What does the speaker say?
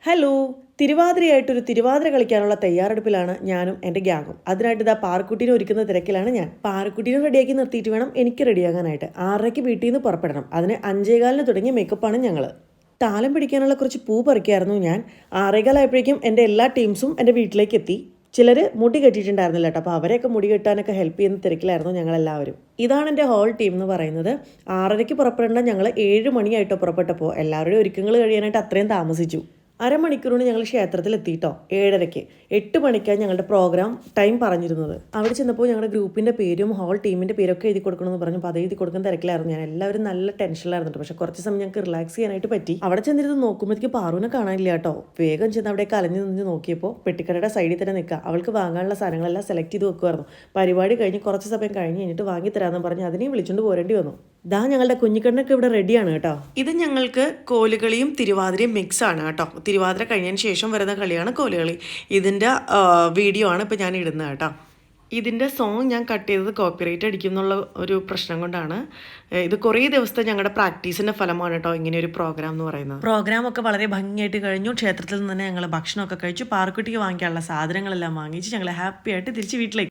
Hello, തിരുവാതിരയായിട്ടൊരു Thiruvathira കളിക്കാനുള്ള തയ്യാറെടുപ്പിലാണ് ഞാനും എൻ്റെ ഗ്യാങ്ങും. അതിനായിട്ട് ഇതാ പാറക്കുട്ടീനെ ഒരുക്കുന്ന തിരക്കിലാണ് ഞാൻ. പാറക്കുട്ടീനെ റെഡിയാക്കി നിർത്തിയിട്ട് വേണം എനിക്ക് റെഡിയാകാനായിട്ട്. 6:30 വീട്ടിൽ നിന്ന് പുറപ്പെടണം. അതിന് 5:15 തുടങ്ങിയ മേക്കപ്പാണ് ഞങ്ങൾ. താലം പിടിക്കാനുള്ള കുറച്ച് പൂ പറിക്കായിരുന്നു ഞാൻ. 6:15 ആയപ്പോഴേക്കും എൻ്റെ എല്ലാ ടീംസും എൻ്റെ വീട്ടിലേക്ക് എത്തി. ചിലർ മുടി കെട്ടിയിട്ടുണ്ടായിരുന്നില്ല കേട്ടോ, അപ്പോൾ അവരെയൊക്കെ മുടി കെട്ടാനൊക്കെ ഹെൽപ്പ് ചെയ്യുന്ന തിരക്കിലായിരുന്നു ഞങ്ങളെല്ലാവരും. ഇതാണ് എൻ്റെ ഹോൾ ടീം എന്ന് പറയുന്നത്. 6:30 പുറപ്പെടേണ്ട ഞങ്ങൾ 7 മണിയായിട്ടോ പുറപ്പെട്ടപ്പോൾ. എല്ലാവരുടെയും ഒരുക്കങ്ങൾ കഴിയാനായിട്ട് അത്രയും താമസിച്ചു. അരമണിക്കൂറിന് ഞങ്ങൾ ക്ഷേത്രത്തിൽ എത്തിയിട്ടോ. 7:30. 8 മണിക്കാണ് ഞങ്ങളുടെ പ്രോഗ്രാം ടൈം പറഞ്ഞിരുന്നത്. അവിടെ ചെന്നപ്പോൾ ഞങ്ങളുടെ ഗ്രൂപ്പിൻ്റെ പേരും ഹോൾ ടീമിൻ്റെ പേരൊക്കെ എഴുതി കൊടുക്കണമെന്ന് പറഞ്ഞു. അപ്പോൾ അത് എഴുതി കൊടുക്കുന്ന തിരക്കിലായിരുന്നു ഞാൻ. എല്ലാവരും നല്ല ടെൻഷനിലായിരുന്നു. പക്ഷേ കുറച്ച് സമയം ഞങ്ങൾക്ക് റിലാക്സ് ചെയ്യാനായിട്ട് പറ്റി. അവിടെ ചെന്നിരുന്ന് നോക്കുമ്പോഴത്തേക്ക് പാറുവിനെ കാണാനില്ല കേട്ടോ. വേഗം ചെന്ന് അവിടെ കലഞ്ഞു നിന്ന് നോക്കിയപ്പോൾ പെട്ടിക്കടയുടെ സൈഡിൽ തന്നെ നിൽക്കുക. അവൾക്ക് വാങ്ങാനുള്ള സാധനങ്ങളെല്ലാം സെലക്ട് ചെയ്ത് വെക്കുമായിരുന്നു. പരിപാടി കഴിഞ്ഞ് കുറച്ച് സമയം കഴിഞ്ഞിട്ട് വാങ്ങിത്തരാമെന്ന് പറഞ്ഞ് അതിനെയും വിളിച്ചുകൊണ്ട് പോരേണ്ടി വന്നു. ഇതാ ഞങ്ങളുടെ കുഞ്ഞിക്കണ്ണൊക്കെ ഇവിടെ റെഡിയാണ് കേട്ടോ. ഇത് ഞങ്ങൾക്ക് കോലുകളിയും തിരുവാതിരയും മിക്സ് ആണ് കേട്ടോ. തിരുവാതിര കഴിഞ്ഞതിന് ശേഷം വരുന്ന കളിയാണ് കോലുകളി. ഇതിൻ്റെ വീഡിയോ ആണ് ഇപ്പോൾ ഞാൻ ഇടുന്നത് കേട്ടോ. ഇതിൻ്റെ സോങ് ഞാൻ കട്ട് ചെയ്തത് കോപ്പിറൈറ്റ് അടിക്കും എന്നുള്ള ഒരു പ്രശ്നം കൊണ്ടാണ്. ഇത് കുറേ ദിവസത്തെ ഞങ്ങളുടെ പ്രാക്ടീസിൻ്റെ ഫലമാണ് കേട്ടോ ഇങ്ങനെ ഒരു പ്രോഗ്രാം എന്ന് പറയുന്നത്. പ്രോഗ്രാമൊക്കെ വളരെ ഭംഗിയായിട്ട് കഴിഞ്ഞു. ക്ഷേത്രത്തിൽ നിന്ന് തന്നെ ഞങ്ങൾ ഭക്ഷണമൊക്കെ കഴിച്ചു. പാറക്കുട്ടിക്ക് വാങ്ങിക്കാനുള്ള സാധനങ്ങളെല്ലാം വാങ്ങിച്ച് ഞങ്ങൾ ഹാപ്പി ആയിട്ട് തിരിച്ച് വീട്ടിലേക്ക്